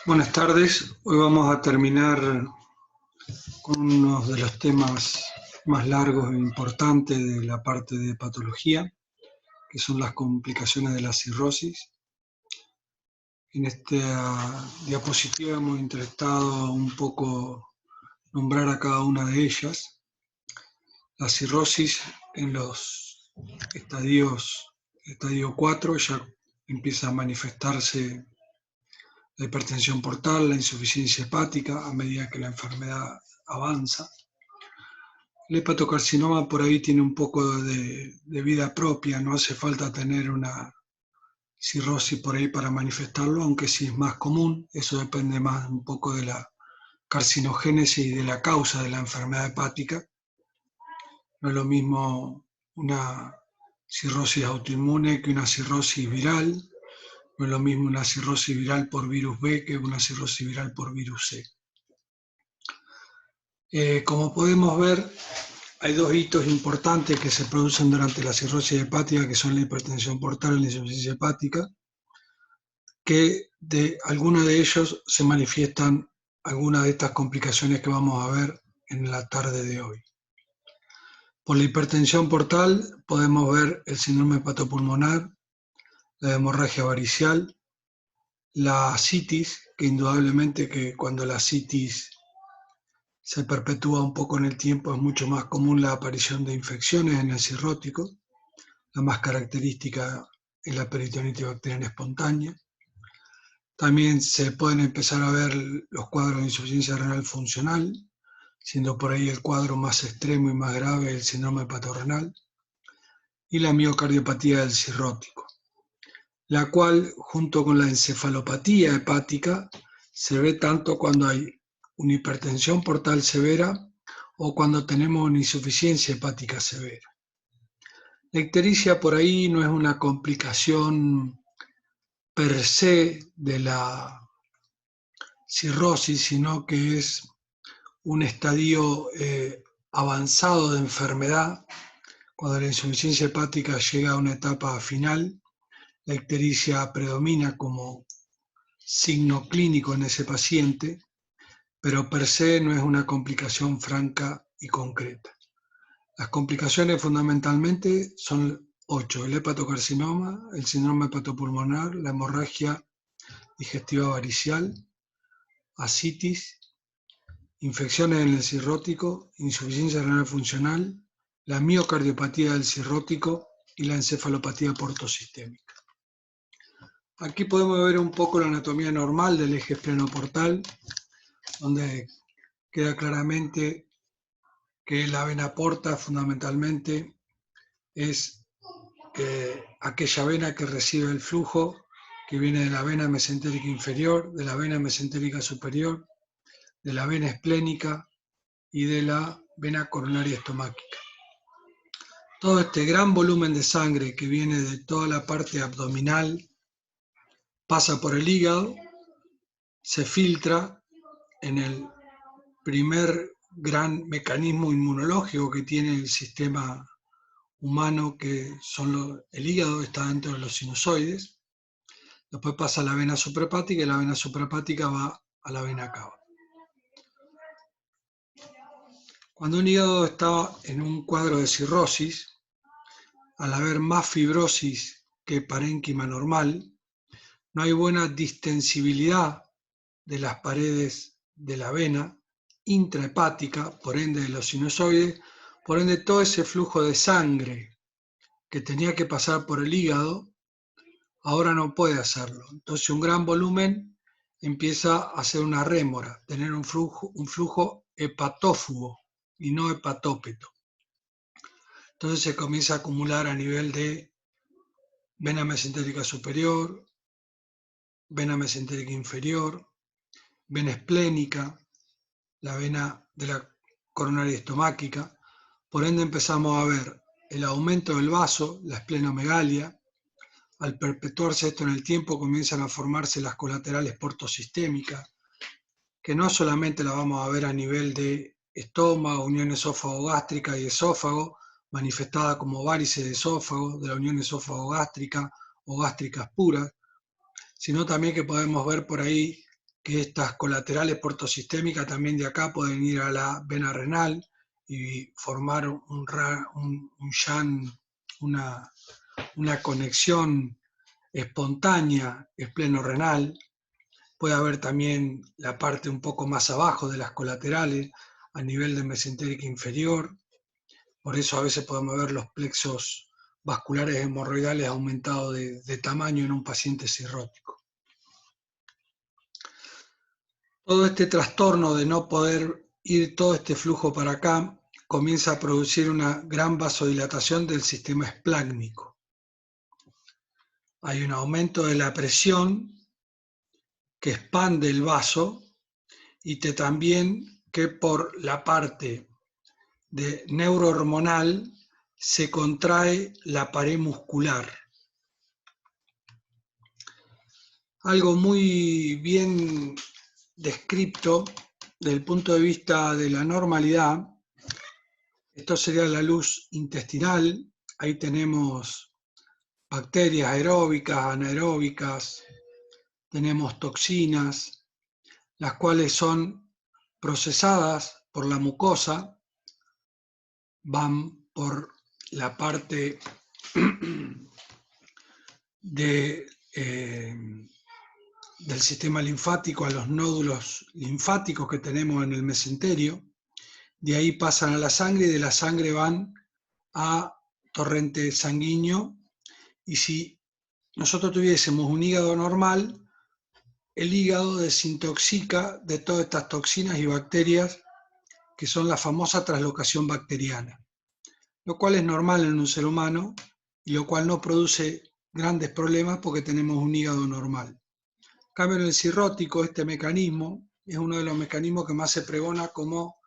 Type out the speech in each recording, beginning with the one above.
Buenas tardes. Hoy vamos a terminar con uno de los temas más largos e importantes de la parte de patología, que son las complicaciones de la cirrosis. En esta diapositiva hemos intentado un poco nombrar a cada una de ellas. La cirrosis en los estadio 4 ya empieza a manifestarse la hipertensión portal, la insuficiencia hepática a medida que la enfermedad avanza. El hepatocarcinoma por ahí tiene un poco de vida propia, no hace falta tener una cirrosis por ahí para manifestarlo, aunque sí es más común, eso depende más un poco de la carcinogénesis y de la causa de la enfermedad hepática. No es lo mismo una cirrosis autoinmune que una cirrosis viral, no es lo mismo una cirrosis viral por virus B que una cirrosis viral por virus C. Como podemos ver, hay dos hitos importantes que se producen durante la cirrosis hepática, que son la hipertensión portal y la insuficiencia hepática, que de algunos de ellos se manifiestan algunas de estas complicaciones que vamos a ver en la tarde de hoy. Por la hipertensión portal podemos ver el síndrome hepatopulmonar, la hemorragia varicial, la citis, que indudablemente que cuando la citis se perpetúa un poco en el tiempo es mucho más común la aparición de infecciones en el cirrótico. La más característica es la peritonitis bacteriana espontánea. También se pueden empezar a ver los cuadros de insuficiencia renal funcional, siendo por ahí el cuadro más extremo y más grave el síndrome hepatorrenal, y la miocardiopatía del cirrótico, la cual, junto con la encefalopatía hepática, se ve tanto cuando hay una hipertensión portal severa o cuando tenemos una insuficiencia hepática severa. La ictericia por ahí no es una complicación per se de la cirrosis, sino que es un estadio avanzado de enfermedad. Cuando la insuficiencia hepática llega a una etapa final, la ictericia predomina como signo clínico en ese paciente, pero per se no es una complicación franca y concreta. Las complicaciones fundamentalmente son 8: el hepatocarcinoma, el síndrome hepatopulmonar, la hemorragia digestiva varicial, ascitis, infecciones en el cirrótico, insuficiencia renal funcional, la miocardiopatía del cirrótico y la encefalopatía portosistémica. Aquí podemos ver un poco la anatomía normal del eje esplenoportal, donde queda claramente que la vena porta fundamentalmente es aquella vena que recibe el flujo que viene de la vena mesentérica inferior, de la vena mesentérica superior, de la vena esplénica y de la vena coronaria estomáquica. Todo este gran volumen de sangre que viene de toda la parte abdominal pasa por el hígado, se filtra en el primer gran mecanismo inmunológico que tiene el sistema humano, que son el hígado, está dentro de los sinusoides. Después pasa a la vena suprahepática y la vena suprahepática va a la vena cava. Cuando un hígado está en un cuadro de cirrosis, al haber más fibrosis que parénquima normal, no hay buena distensibilidad de las paredes de la vena intrahepática, por ende de los sinusoides, por ende todo ese flujo de sangre que tenía que pasar por el hígado, ahora no puede hacerlo. Entonces un gran volumen empieza a hacer una rémora, tener un flujo hepatófugo y no hepatópeto. Entonces se comienza a acumular a nivel de vena mesentérica superior, vena mesentérica inferior, vena esplénica, la vena de la coronaria estomáquica. Por ende empezamos a ver el aumento del vaso, la esplenomegalia. Al perpetuarse esto en el tiempo comienzan a formarse las colaterales portosistémicas, que no solamente la vamos a ver a nivel de estómago, unión esófago-gástrica y esófago, manifestada como varices de esófago, de la unión esófago-gástrica o gástricas puras, sino también que podemos ver por ahí que estas colaterales portosistémicas también de acá pueden ir a la vena renal y formar un shunt, una conexión espontánea espleno-renal. Puede haber también la parte un poco más abajo de las colaterales, a nivel del mesentérico inferior. Por eso a veces podemos ver los plexos vasculares hemorroidales aumentados de tamaño en un paciente cirrótico. Todo este trastorno de no poder ir todo este flujo para acá comienza a producir una gran vasodilatación del sistema esplácnico. Hay un aumento de la presión que expande el vaso y también que por la parte de neurohormonal se contrae la pared muscular. Algo muy bien descrito desde el punto de vista de la normalidad, esto sería la luz intestinal, ahí tenemos bacterias aeróbicas, anaeróbicas, tenemos toxinas, las cuales son procesadas por la mucosa, van por la parte del sistema linfático a los nódulos linfáticos que tenemos en el mesenterio, de ahí pasan a la sangre y de la sangre van a torrente sanguíneo, y si nosotros tuviésemos un hígado normal, el hígado desintoxica de todas estas toxinas y bacterias que son la famosa translocación bacteriana, lo cual es normal en un ser humano y lo cual no produce grandes problemas porque tenemos un hígado normal. En cambio, en el cirrótico, este mecanismo es uno de los mecanismos que más se pregona como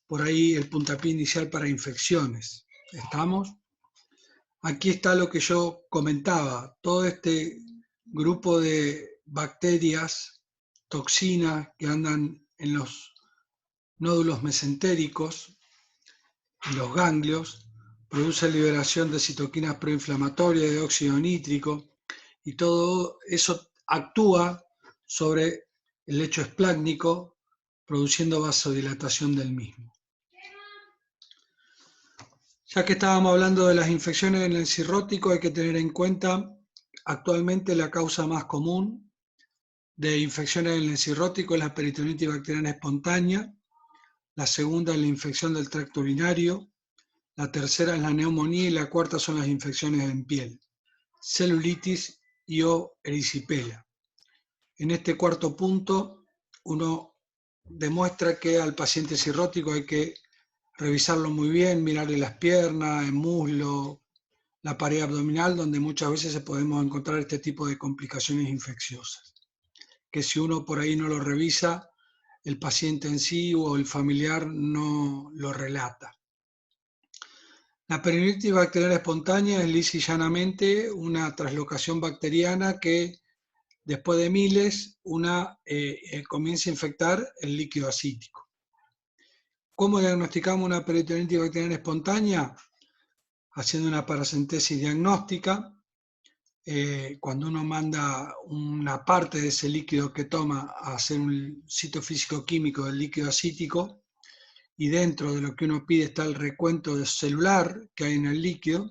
por ahí el puntapié inicial para infecciones. ¿Estamos? Aquí está lo que yo comentaba, todo este grupo de bacterias, toxinas que andan en los nódulos mesentéricos, en los ganglios, produce liberación de citoquinas proinflamatorias, de óxido nítrico, y todo eso actúa sobre el lecho esplácnico, produciendo vasodilatación del mismo. Ya que estábamos hablando de las infecciones en el cirrótico, hay que tener en cuenta actualmente la causa más común de infecciones en el cirrótico es la peritonitis bacteriana espontánea, la segunda es la infección del tracto urinario, la tercera es la neumonía y la cuarta son las infecciones en piel, celulitis y o erisipela. En este cuarto punto, uno demuestra que al paciente cirrótico hay que revisarlo muy bien, mirarle las piernas, el muslo, la pared abdominal, donde muchas veces podemos encontrar este tipo de complicaciones infecciosas, que si uno por ahí no lo revisa, el paciente en sí o el familiar no lo relata. La peritonitis bacteriana espontánea es lisa y llanamente una translocación bacteriana que después de miles comienza a infectar el líquido asítico. ¿Cómo diagnosticamos una peritonitis bacteriana espontánea? Haciendo una paracentesis diagnóstica. Cuando uno manda una parte de ese líquido que toma a hacer un citofísico-químico del líquido asítico, y dentro de lo que uno pide está el recuento celular que hay en el líquido,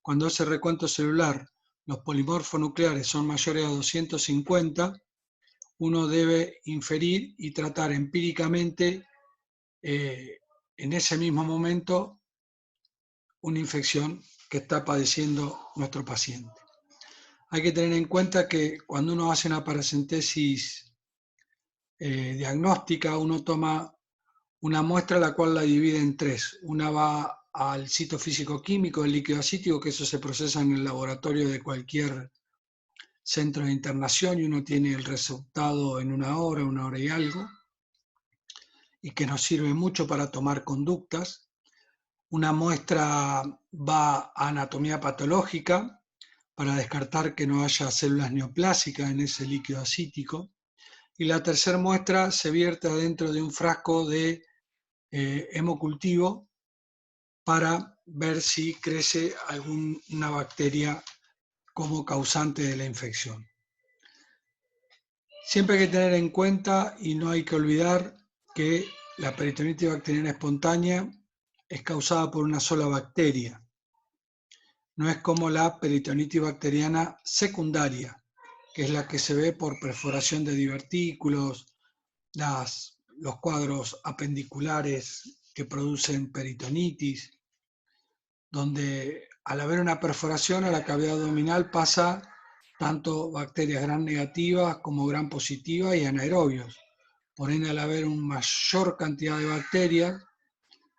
cuando ese recuento celular, los polimorfos nucleares son mayores a 250, uno debe inferir y tratar empíricamente en ese mismo momento una infección que está padeciendo nuestro paciente. Hay que tener en cuenta que cuando uno hace una paracentesis diagnóstica, uno toma una muestra la cual la divide en tres. Una va al citofísico-químico del líquido asítico, que eso se procesa en el laboratorio de cualquier centro de internación y uno tiene el resultado en una hora y algo, y que nos sirve mucho para tomar conductas. Una muestra va a anatomía patológica para descartar que no haya células neoplásicas en ese líquido asítico. Y la tercera muestra se vierte dentro de un frasco de hemocultivo para ver si crece alguna bacteria como causante de la infección. Siempre hay que tener en cuenta y no hay que olvidar que la peritonitis bacteriana espontánea es causada por una sola bacteria. No es como la peritonitis bacteriana secundaria, que es la que se ve por perforación de divertículos, los cuadros apendiculares que producen peritonitis, donde al haber una perforación a la cavidad abdominal pasa tanto bacterias gram negativas como gram positivas y anaerobios. Por ende, al haber una mayor cantidad de bacterias,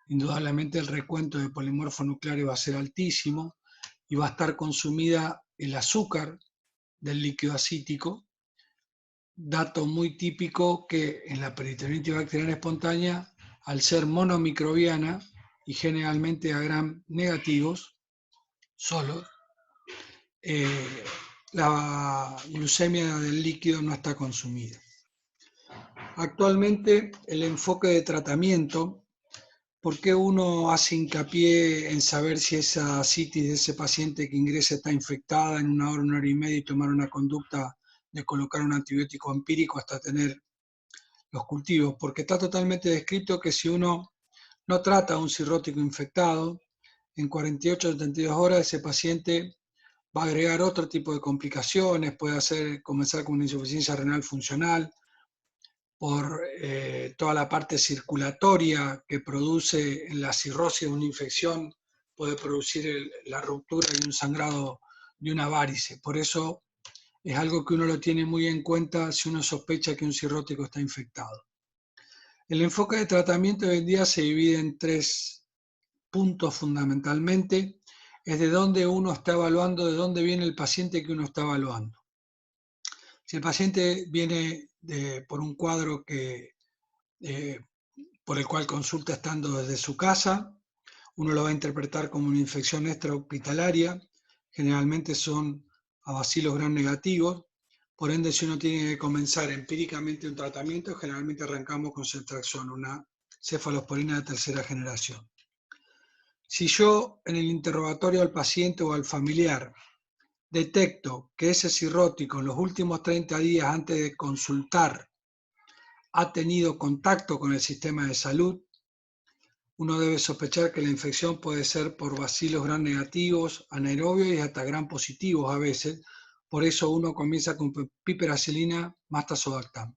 indudablemente el recuento de polimorfos nucleares va a ser altísimo y va a estar consumida el azúcar del líquido acítico, dato muy típico que en la peritonitis bacteriana espontánea, al ser monomicrobiana y generalmente a gram negativos, solo, la glucemia del líquido no está consumida. Actualmente el enfoque de tratamiento, ¿por qué uno hace hincapié en saber si esa citis de ese paciente que ingresa está infectada en una hora y media y tomar una conducta de colocar un antibiótico empírico hasta tener los cultivos? Porque está totalmente descrito que si uno no trata a un cirrótico infectado, en 48 o 72 horas ese paciente va a agregar otro tipo de complicaciones, puede comenzar con una insuficiencia renal funcional, por toda la parte circulatoria que produce en la cirrosis de una infección, puede producir la ruptura y un sangrado de una varice. Por eso es algo que uno lo tiene muy en cuenta si uno sospecha que un cirrótico está infectado. El enfoque de tratamiento hoy en día se divide en 3 puntos fundamentalmente. Es de dónde uno está evaluando, de dónde viene el paciente que uno está evaluando. Si el paciente viene por un cuadro por el cual consulta estando desde su casa, uno lo va a interpretar como una infección extrahospitalaria, generalmente son a bacilos gram negativos, por ende si uno tiene que comenzar empíricamente un tratamiento, generalmente arrancamos con ceftriaxona, una cefalosporina de tercera generación. Si yo en el interrogatorio al paciente o al familiar detecto que ese cirrótico en los últimos 30 días antes de consultar ha tenido contacto con el sistema de salud, uno debe sospechar que la infección puede ser por bacilos gram negativos, anaerobios y hasta gram positivos a veces. Por eso uno comienza con piperacilina más tazobactam.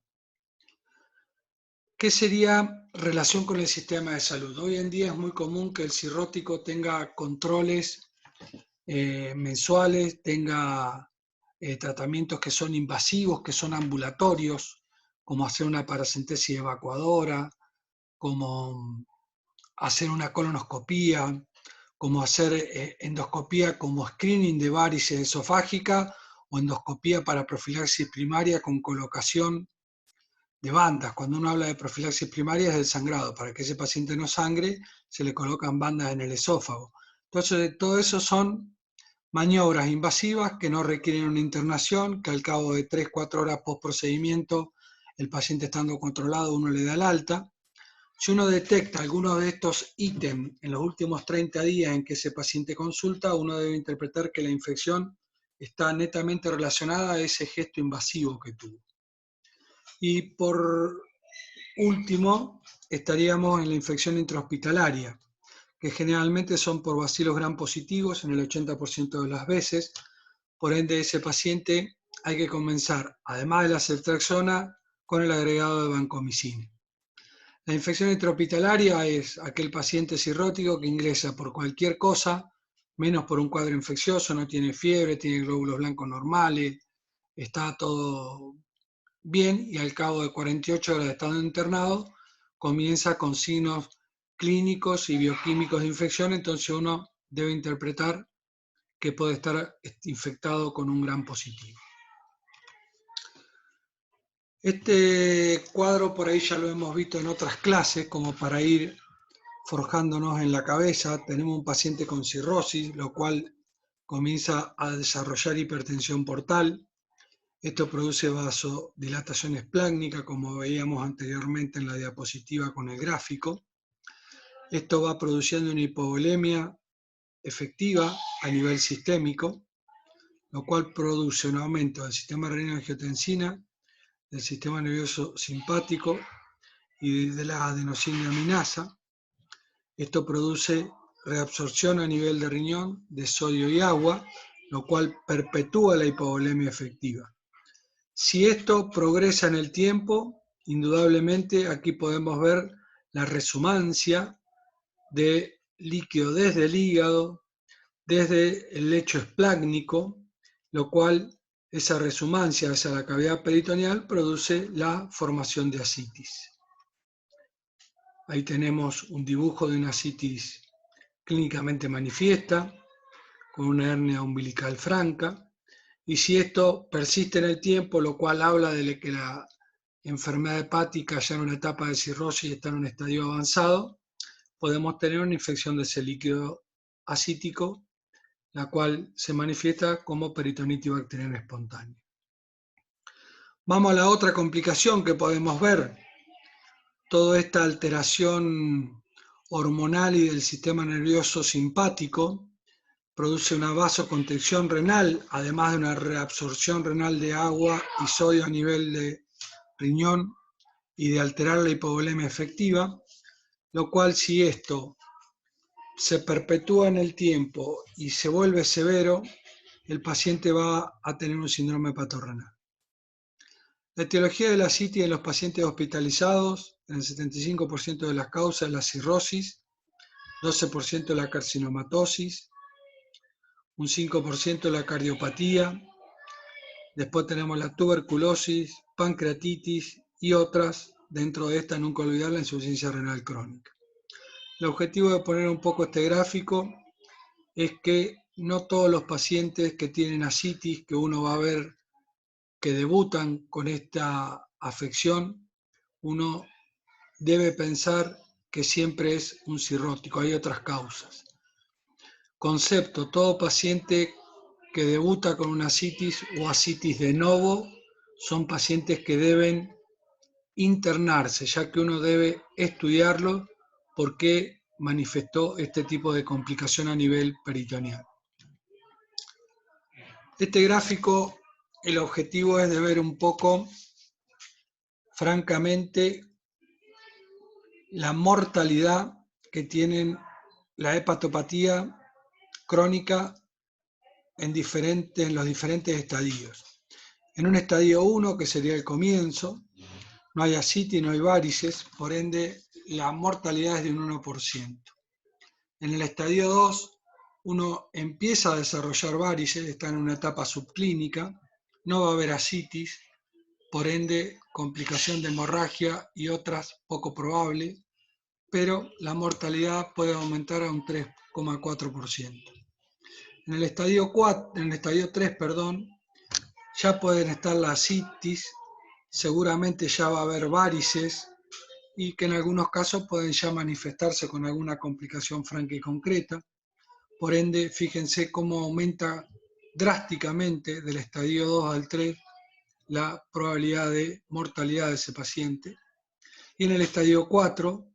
¿Qué sería relación con el sistema de salud? Hoy en día es muy común que el cirrótico tenga controles mensuales, tenga tratamientos que son invasivos, que son ambulatorios, como hacer una paracentesis evacuadora, como hacer una colonoscopía, como hacer endoscopía como screening de varices esofágica o endoscopía para profilaxis primaria con colocación de bandas. Cuando uno habla de profilaxis primaria es del sangrado. Para que ese paciente no sangre, se le colocan bandas en el esófago. Entonces, todo eso son maniobras invasivas que no requieren una internación, que al cabo de 3-4 horas post procedimiento, el paciente estando controlado, uno le da el alta. Si uno detecta algunos de estos ítems en los últimos 30 días en que ese paciente consulta, uno debe interpretar que la infección está netamente relacionada a ese gesto invasivo que tuvo. Y por último, estaríamos en la infección intrahospitalaria, que generalmente son por bacilos gram positivos en el 80% de las veces. Por ende, ese paciente hay que comenzar, además de la ceftriaxona, con el agregado de vancomicina. La infección intrahospitalaria es aquel paciente cirrótico que ingresa por cualquier cosa, menos por un cuadro infeccioso, no tiene fiebre, tiene glóbulos blancos normales, está todo bien y al cabo de 48 horas de estado internado comienza con signos clínicos y bioquímicos de infección, entonces uno debe interpretar que puede estar infectado con un gram positivo. Este cuadro por ahí ya lo hemos visto en otras clases, como para ir forjándonos en la cabeza. Tenemos un paciente con cirrosis, lo cual comienza a desarrollar hipertensión portal. Esto produce vasodilatación esplácnica, como veíamos anteriormente en la diapositiva con el gráfico. Esto va produciendo una hipovolemia efectiva a nivel sistémico, lo cual produce un aumento del sistema renina-angiotensina, del sistema nervioso simpático y de la adenosina-aminasa. Esto produce reabsorción a nivel de riñón de sodio y agua, lo cual perpetúa la hipovolemia efectiva. Si esto progresa en el tiempo, indudablemente aquí podemos ver la resumancia de líquido desde el hígado, desde el lecho esplácnico, lo cual esa resumancia hacia la cavidad peritoneal produce la formación de ascitis. Ahí tenemos un dibujo de una ascitis clínicamente manifiesta, con una hernia umbilical franca, y si esto persiste en el tiempo, lo cual habla de que la enfermedad hepática ya en una etapa de cirrosis está en un estadio avanzado, podemos tener una infección de ese líquido ascítico, la cual se manifiesta como peritonitis bacteriana espontánea. Vamos a la otra complicación que podemos ver. Toda esta alteración hormonal y del sistema nervioso simpático produce una vasoconstricción renal, además de una reabsorción renal de agua y sodio a nivel de riñón y de alterar la hipovolemia efectiva, lo cual si esto se perpetúa en el tiempo y se vuelve severo, el paciente va a tener un síndrome hepatorrenal. La etiología de la ascitis en los pacientes hospitalizados, en el 75% de las causas, la cirrosis, 12% la carcinomatosis, un 5% la cardiopatía, después tenemos la tuberculosis, pancreatitis y otras, dentro de esta nunca olvidar la insuficiencia renal crónica. El objetivo de poner un poco este gráfico es que no todos los pacientes que tienen ascitis, que uno va a ver que debutan con esta afección, uno debe pensar que siempre es un cirrótico, hay otras causas. Concepto, todo paciente que debuta con una ascitis o ascitis de novo son pacientes que deben internarse, ya que uno debe estudiarlo por qué manifestó este tipo de complicación a nivel peritoneal. Este gráfico, el objetivo es de ver un poco, francamente, la mortalidad que tienen la hepatopatía crónica en los diferentes estadios. En un estadio 1, que sería el comienzo, no hay ascitis, no hay varices, por ende la mortalidad es de un 1%. En el estadio 2, uno empieza a desarrollar varices, está en una etapa subclínica, no va a haber ascitis, por ende complicación de hemorragia y otras poco probable, pero la mortalidad puede aumentar a un 3,4%. En el estadio 3, ya pueden estar las ascitis, seguramente ya va a haber varices y que en algunos casos pueden ya manifestarse con alguna complicación franca y concreta. Por ende, fíjense cómo aumenta drásticamente del estadio 2 al 3 la probabilidad de mortalidad de ese paciente. Y en el estadio 4,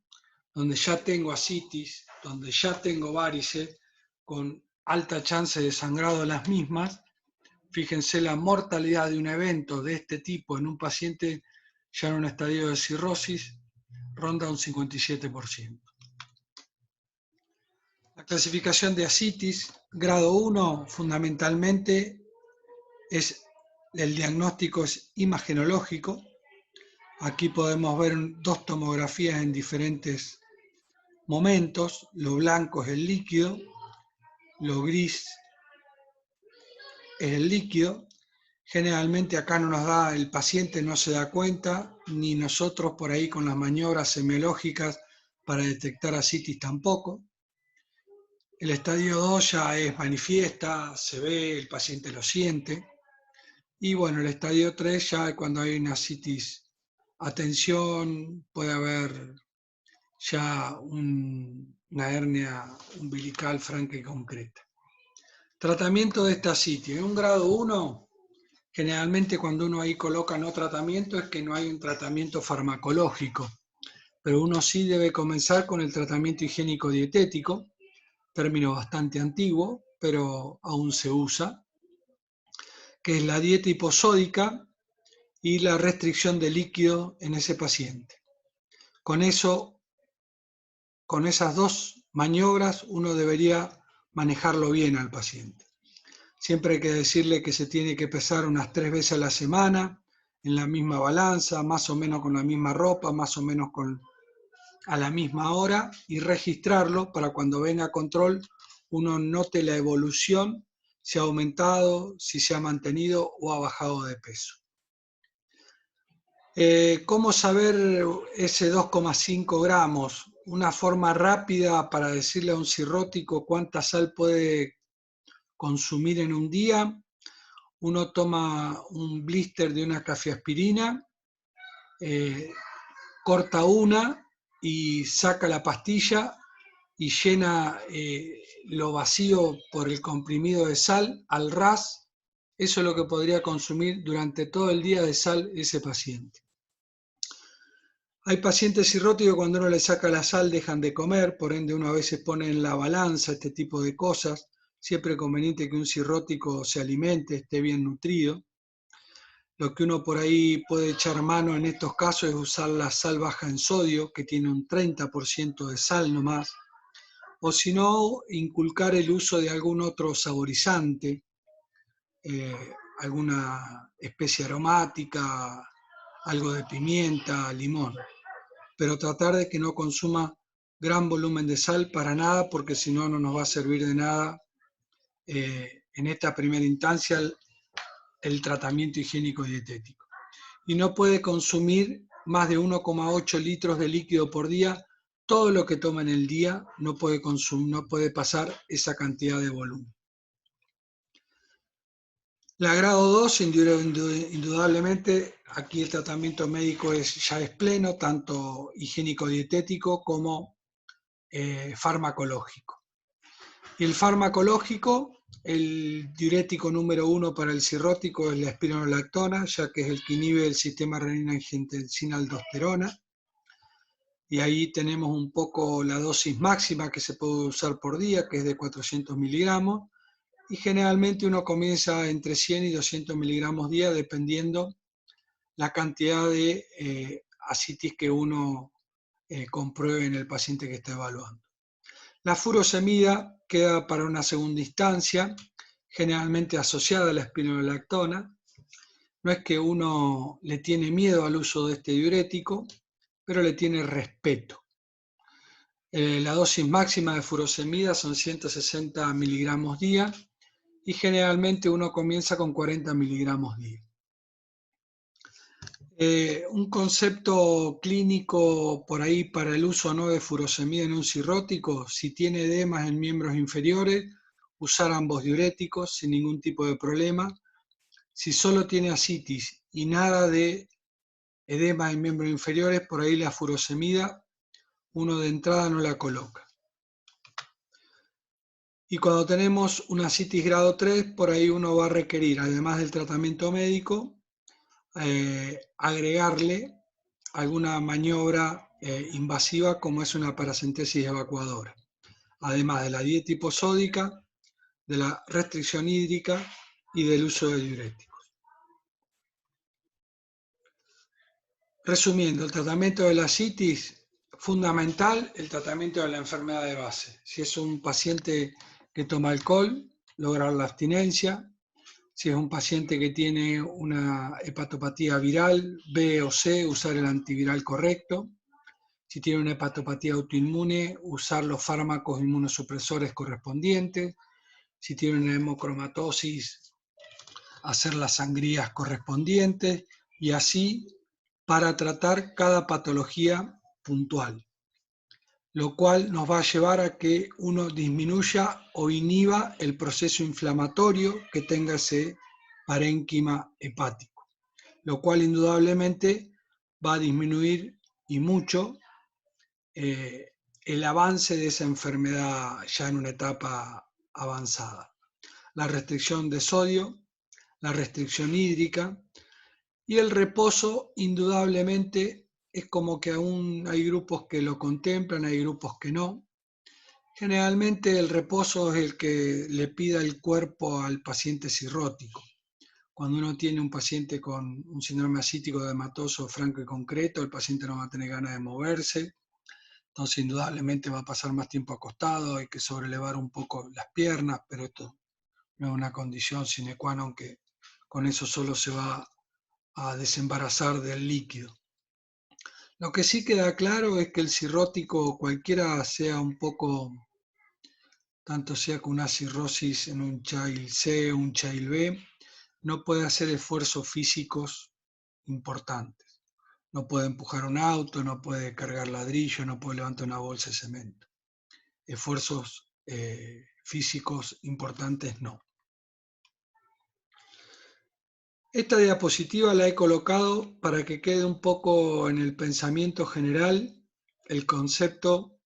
donde ya tengo ascitis, donde ya tengo varices, con alta chance de sangrado de las mismas, fíjense la mortalidad de un evento de este tipo en un paciente ya en un estadio de cirrosis ronda un 57%. La clasificación de ascitis, grado 1, fundamentalmente el diagnóstico es imagenológico. Aquí podemos ver 2 tomografías en diferentes momentos. Lo blanco es el líquido, lo gris es el líquido. Generalmente acá no nos da, el paciente no se da cuenta, ni nosotros por ahí con las maniobras semiológicas para detectar ascitis tampoco. El estadio 2 ya es manifiesta, se ve, el paciente lo siente. Y bueno, el estadio 3 ya cuando hay una ascitis, atención, puede haber ya una hernia umbilical franca y concreta. Tratamiento de esta ascitis. En un grado 1, generalmente cuando uno ahí coloca no tratamiento es que no hay un tratamiento farmacológico, pero uno sí debe comenzar con el tratamiento higiénico dietético, término bastante antiguo, pero aún se usa, que es la dieta hiposódica y la restricción de líquido en ese paciente. Con eso, con esas dos maniobras, uno debería manejarlo bien al paciente. Siempre hay que decirle que se tiene que pesar unas 3 veces a la semana, en la misma balanza, más o menos con la misma ropa, más o menos a la misma hora, y registrarlo para cuando venga a control uno note la evolución, si ha aumentado, si se ha mantenido o ha bajado de peso. ¿Cómo saber ese 2,5 gramos? Una forma rápida para decirle a un cirrótico cuánta sal puede consumir en un día. Uno toma un blister de una cafeaspirina, corta una y saca la pastilla y llena lo vacío por el comprimido de sal al ras. Eso es lo que podría consumir durante todo el día de sal ese paciente. Hay pacientes cirróticos que cuando uno le saca la sal dejan de comer, por ende uno a veces pone en la balanza este tipo de cosas. Siempre es conveniente que un cirrótico se alimente, esté bien nutrido. Lo que uno por ahí puede echar mano en estos casos es usar la sal baja en sodio, que tiene un 30% de sal nomás, o si no, inculcar el uso de algún otro saborizante, alguna especie aromática, algo de pimienta, limón, pero tratar de que no consuma gran volumen de sal para nada, porque si no, no nos va a servir de nada en esta primera instancia el tratamiento higiénico dietético. Y no puede consumir más de 1,8 litros de líquido por día. Todo lo que toma en el día no puede pasar esa cantidad de volumen. La grado 2, indudablemente, aquí el tratamiento médico ya es pleno, tanto higiénico-dietético como farmacológico. Y el farmacológico, el diurético número 1 para el cirrótico es la espironolactona, ya que es el que inhibe el sistema renina-angiotensina-aldosterona. Y ahí tenemos un poco la dosis máxima que se puede usar por día, que es de 400 miligramos. Y generalmente uno comienza entre 100 y 200 miligramos día, dependiendo la cantidad de ascitis que uno compruebe en el paciente que está evaluando. La furosemida queda para una segunda instancia, generalmente asociada a la espironolactona. No es que uno le tiene miedo al uso de este diurético, pero le tiene respeto. La dosis máxima de furosemida son 160 miligramos día y generalmente uno comienza con 40 miligramos día. Un concepto clínico por ahí para el uso no de furosemida en un cirrótico: si tiene edemas en miembros inferiores, usar ambos diuréticos sin ningún tipo de problema. Si solo tiene ascitis y nada de edema en miembros inferiores, por ahí la furosemida uno de entrada no la coloca. Y cuando tenemos una ascitis grado 3, por ahí uno va a requerir, además del tratamiento médico, agregarle alguna maniobra invasiva como es una paracentesis evacuadora, además de la dieta hiposódica, de la restricción hídrica y del uso de diuréticos. Resumiendo, el tratamiento de la ascitis, fundamental el tratamiento de la enfermedad de base. Si es un paciente que toma alcohol, lograr la abstinencia. Si es un paciente que tiene una hepatopatía viral, B o C, usar el antiviral correcto. Si tiene una hepatopatía autoinmune, usar los fármacos inmunosupresores correspondientes. Si tiene una hemocromatosis, hacer las sangrías correspondientes, y así para tratar cada patología puntual, lo cual nos va a llevar a que uno disminuya o inhiba el proceso inflamatorio que tenga ese parénquima hepático, lo cual indudablemente va a disminuir y mucho el avance de esa enfermedad ya en una etapa avanzada. La restricción de sodio, la restricción hídrica y el reposo, indudablemente, es como que aún hay grupos que lo contemplan, hay grupos que no. Generalmente el reposo es el que le pida el cuerpo al paciente cirrótico. Cuando uno tiene un paciente con un síndrome ascítico edematoso franco y concreto, el paciente no va a tener ganas de moverse, entonces indudablemente va a pasar más tiempo acostado, hay que sobrelevar un poco las piernas, pero esto no es una condición sine qua non que con eso solo se va a desembarazar del líquido. Lo que sí queda claro es que el cirrótico, cualquiera sea un poco, tanto sea con una cirrosis en un child C o un child B, no puede hacer esfuerzos físicos importantes. No puede empujar un auto, no puede cargar ladrillo, no puede levantar una bolsa de cemento. Esfuerzos físicos importantes no. Esta diapositiva la he colocado para que quede un poco en el pensamiento general el concepto: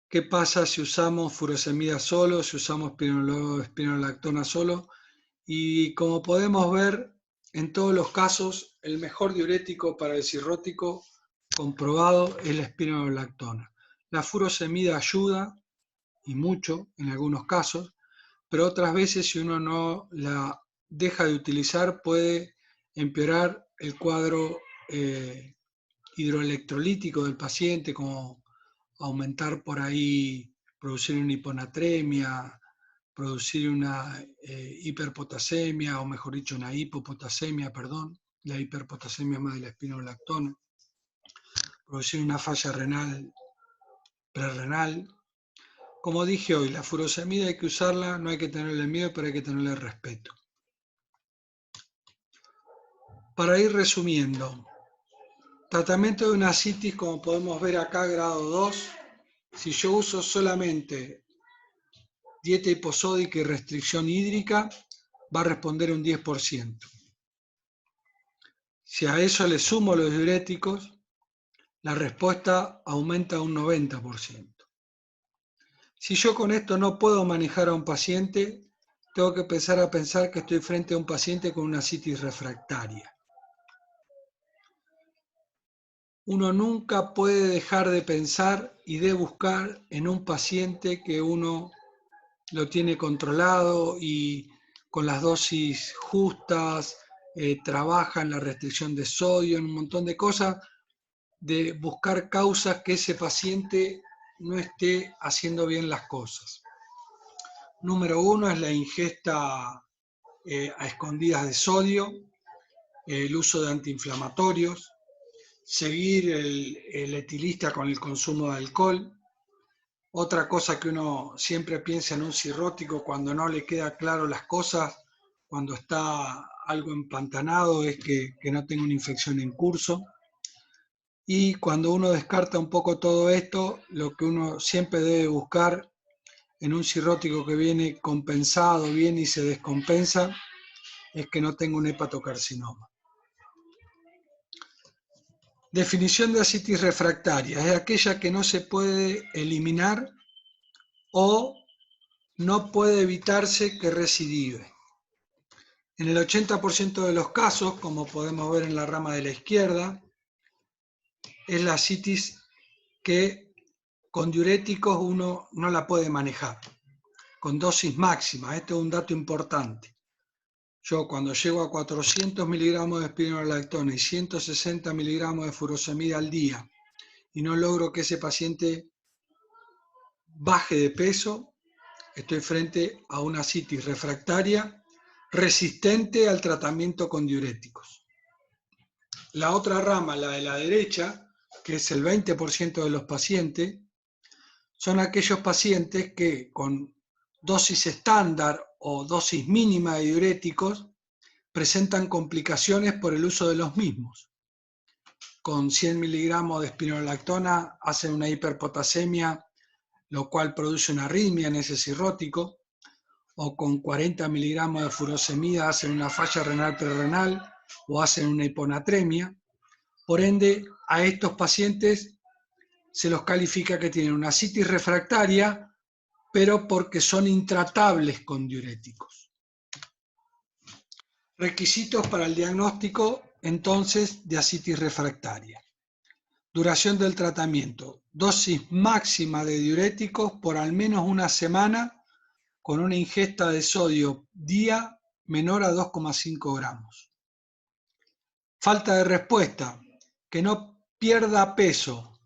¿qué pasa si usamos furosemida solo, si usamos espironolactona solo? Y como podemos ver, en todos los casos, el mejor diurético para el cirrótico comprobado es la espironolactona. La furosemida ayuda, y mucho en algunos casos, pero otras veces, si uno no la deja de utilizar, puede empeorar el cuadro hidroelectrolítico del paciente, como aumentar por ahí, producir una hiponatremia, producir una hiperpotasemia, o mejor dicho, una hipopotasemia, perdón. La hiperpotasemia es más de la espironolactona. Producir una falla renal, prerrenal. Como dije hoy, la furosemida hay que usarla, no hay que tenerle miedo, pero hay que tenerle respeto. Para ir resumiendo, tratamiento de una ascitis, como podemos ver acá, grado 2, si yo uso solamente dieta hiposódica y restricción hídrica, va a responder un 10%. Si a eso le sumo los diuréticos, la respuesta aumenta un 90%. Si yo con esto no puedo manejar a un paciente, tengo que empezar a pensar que estoy frente a un paciente con una ascitis refractaria. Uno nunca puede dejar de pensar y de buscar en un paciente que uno lo tiene controlado y con las dosis justas, trabaja en la restricción de sodio, en un montón de cosas, de buscar causas que ese paciente no esté haciendo bien las cosas. Número 1 es la ingesta a escondidas de sodio, el uso de antiinflamatorios, seguir el etilista con el consumo de alcohol. Otra cosa que uno siempre piensa en un cirrótico cuando no le queda claro las cosas, cuando está algo empantanado, es que no tenga una infección en curso. Y cuando uno descarta un poco todo esto, lo que uno siempre debe buscar en un cirrótico que viene compensado, viene y se descompensa, es que no tenga un hepatocarcinoma. Definición de ascitis refractaria: es aquella que no se puede eliminar o no puede evitarse que recidive. En el 80% de los casos, como podemos ver en la rama de la izquierda, es la ascitis que con diuréticos uno no la puede manejar, con dosis máxima. Este es un dato importante. Yo cuando llego a 400 miligramos de espironolactona y 160 miligramos de furosemida al día y no logro que ese paciente baje de peso, estoy frente a una ascitis refractaria resistente al tratamiento con diuréticos. La otra rama, la de la derecha, que es el 20% de los pacientes, son aquellos pacientes que con dosis estándar o dosis mínima de diuréticos presentan complicaciones por el uso de los mismos. Con 100 miligramos de espironolactona hacen una hiperpotasemia, lo cual produce una arritmia en ese cirrótico, o con 40 miligramos de furosemida hacen una falla renal prerrenal o hacen una hiponatremia. Por ende, a estos pacientes se los califica que tienen una ascitis refractaria, pero porque son intratables con diuréticos. Requisitos para el diagnóstico, entonces, de ascitis refractaria. Duración del tratamiento: dosis máxima de diuréticos por al menos una semana, con una ingesta de sodio día menor a 2,5 gramos. Falta de respuesta, que no pierda peso,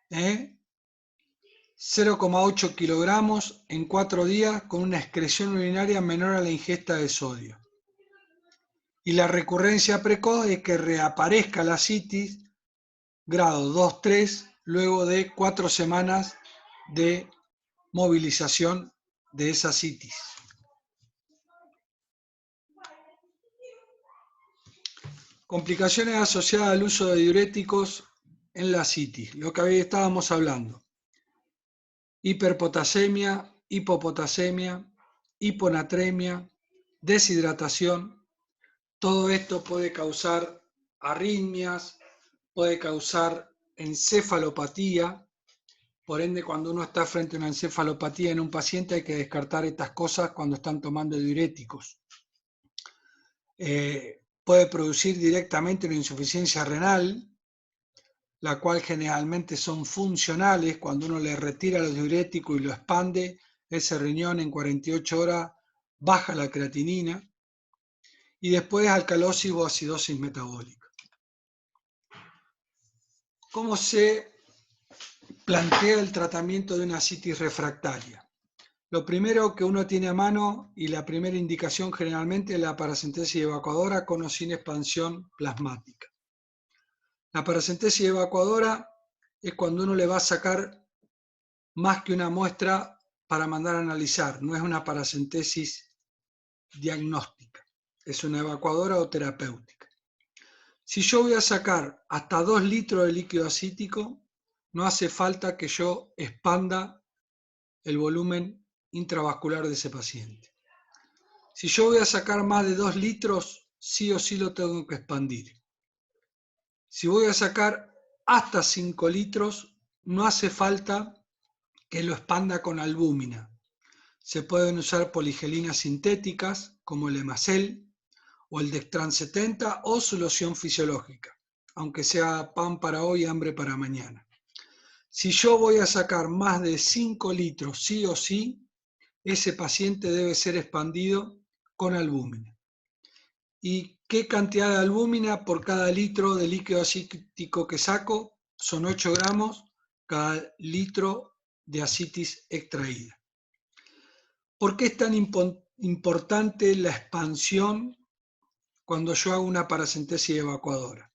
0,8 kilogramos en 4 días con una excreción urinaria menor a la ingesta de sodio. Y la recurrencia precoz es que reaparezca la citis, grado 2-3, luego de 4 semanas de movilización de esa citis. Complicaciones asociadas al uso de diuréticos en la citis, lo que estábamos hablando. Hiperpotasemia, hipopotasemia, hiponatremia, deshidratación. Todo esto puede causar arritmias, puede causar encefalopatía. Por ende, cuando uno está frente a una encefalopatía en un paciente hay que descartar estas cosas cuando están tomando diuréticos. Puede producir directamente una insuficiencia renal, la cual generalmente son funcionales. Cuando uno le retira los diuréticos y lo expande, ese riñón en 48 horas baja la creatinina. Y después alcalosis o acidosis metabólica. ¿Cómo se plantea el tratamiento de una citis refractaria? Lo primero que uno tiene a mano y la primera indicación generalmente es la paracentesis evacuadora con o sin expansión plasmática. La paracentesis evacuadora es cuando uno le va a sacar más que una muestra para mandar a analizar, no es una paracentesis diagnóstica, es una evacuadora o terapéutica. Si yo voy a sacar hasta 2 litros de líquido acítico, no hace falta que yo expanda el volumen intravascular de ese paciente. Si yo voy a sacar más de 2 litros, sí o sí lo tengo que expandir. Si voy a sacar hasta 5 litros, no hace falta que lo expanda con albúmina. Se pueden usar poligelinas sintéticas como el Hemacel o el Dextran 70 o su loción fisiológica, aunque sea pan para hoy, hambre para mañana. Si yo voy a sacar más de 5 litros sí o sí, ese paciente debe ser expandido con albúmina. ¿Y qué cantidad de albúmina por cada litro de líquido acítico que saco? Son 8 gramos cada litro de asitis extraída. ¿Por qué es tan importante la expansión cuando yo hago una paracentesis evacuadora?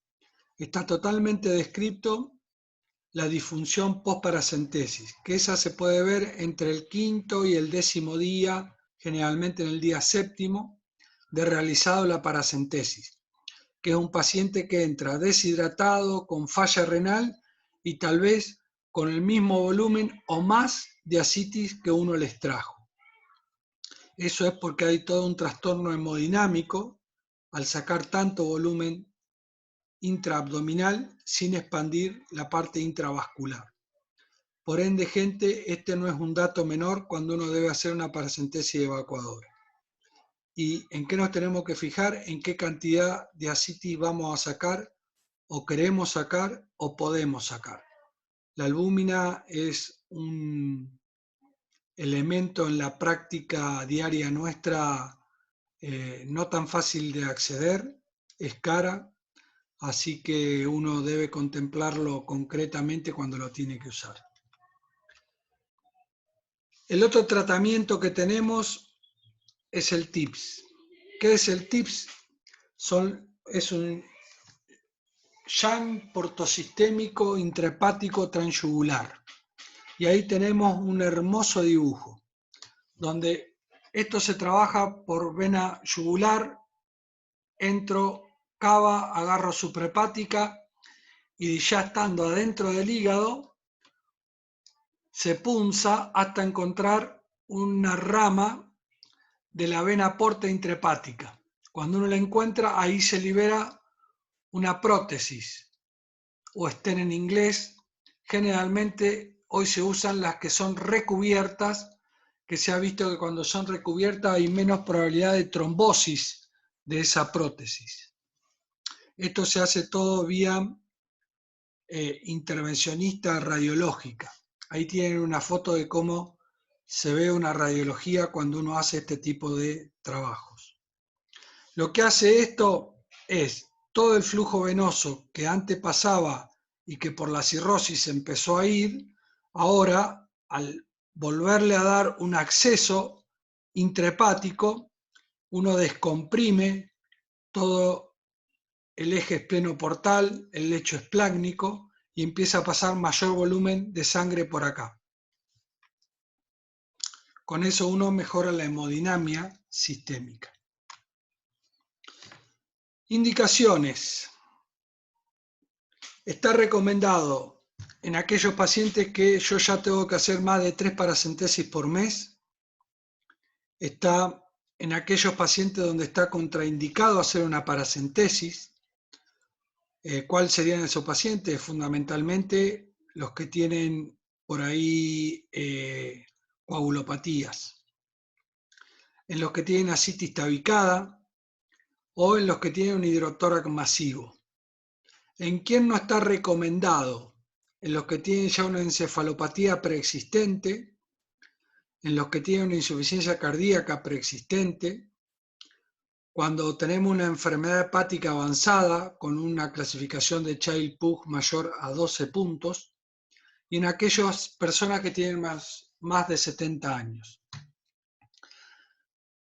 Está totalmente descrito la disfunción post-paracentesis, que esa se puede ver entre el 5º y el 10º día, generalmente en el día 7º, de realizado la paracentesis, que es un paciente que entra deshidratado, con falla renal y tal vez con el mismo volumen o más de asitis que uno le extrajo. Eso es porque hay todo un trastorno hemodinámico al sacar tanto volumen intraabdominal sin expandir la parte intravascular. Por ende, gente, este no es un dato menor cuando uno debe hacer una paracentesis evacuadora. ¿Y en qué nos tenemos que fijar? En qué cantidad de asitis vamos a sacar, o queremos sacar, o podemos sacar. La albúmina es un elemento en la práctica diaria nuestra no tan fácil de acceder, es cara, así que uno debe contemplarlo concretamente cuando lo tiene que usar. El otro tratamiento que tenemos es el TIPS. ¿Qué es el TIPS? Es un shunt portosistémico intrahepático transyugular. Y ahí tenemos un hermoso dibujo, donde esto se trabaja por vena yugular, entro, cava, agarro suprahepática y ya estando adentro del hígado, se punza hasta encontrar una rama de la vena porta intrahepática. Cuando uno la encuentra, ahí se libera una prótesis, o estén en inglés. Generalmente hoy se usan las que son recubiertas, que se ha visto que cuando son recubiertas hay menos probabilidad de trombosis de esa prótesis. Esto se hace todo vía intervencionista radiológica. Ahí tienen una foto de cómo se ve una radiología cuando uno hace este tipo de trabajos. Lo que hace esto es todo el flujo venoso que antes pasaba y que por la cirrosis empezó a ir, ahora al volverle a dar un acceso intrahepático, uno descomprime todo el eje esplenoportal, el lecho esplácnico, y empieza a pasar mayor volumen de sangre por acá. Con eso uno mejora la hemodinamia sistémica. Indicaciones. Está recomendado en aquellos pacientes que yo ya tengo que hacer más de 3 paracentesis por mes. Está en aquellos pacientes donde está contraindicado hacer una paracentesis. ¿Cuáles serían esos pacientes? Fundamentalmente los que tienen por ahí coagulopatías, en los que tienen ascitis tabicada o en los que tienen un hidrotórax masivo. ¿En quién no está recomendado? En los que tienen ya una encefalopatía preexistente, en los que tienen una insuficiencia cardíaca preexistente, cuando tenemos una enfermedad hepática avanzada con una clasificación de Child-Pugh mayor a 12 puntos, y en aquellas personas que tienen más de 70 años.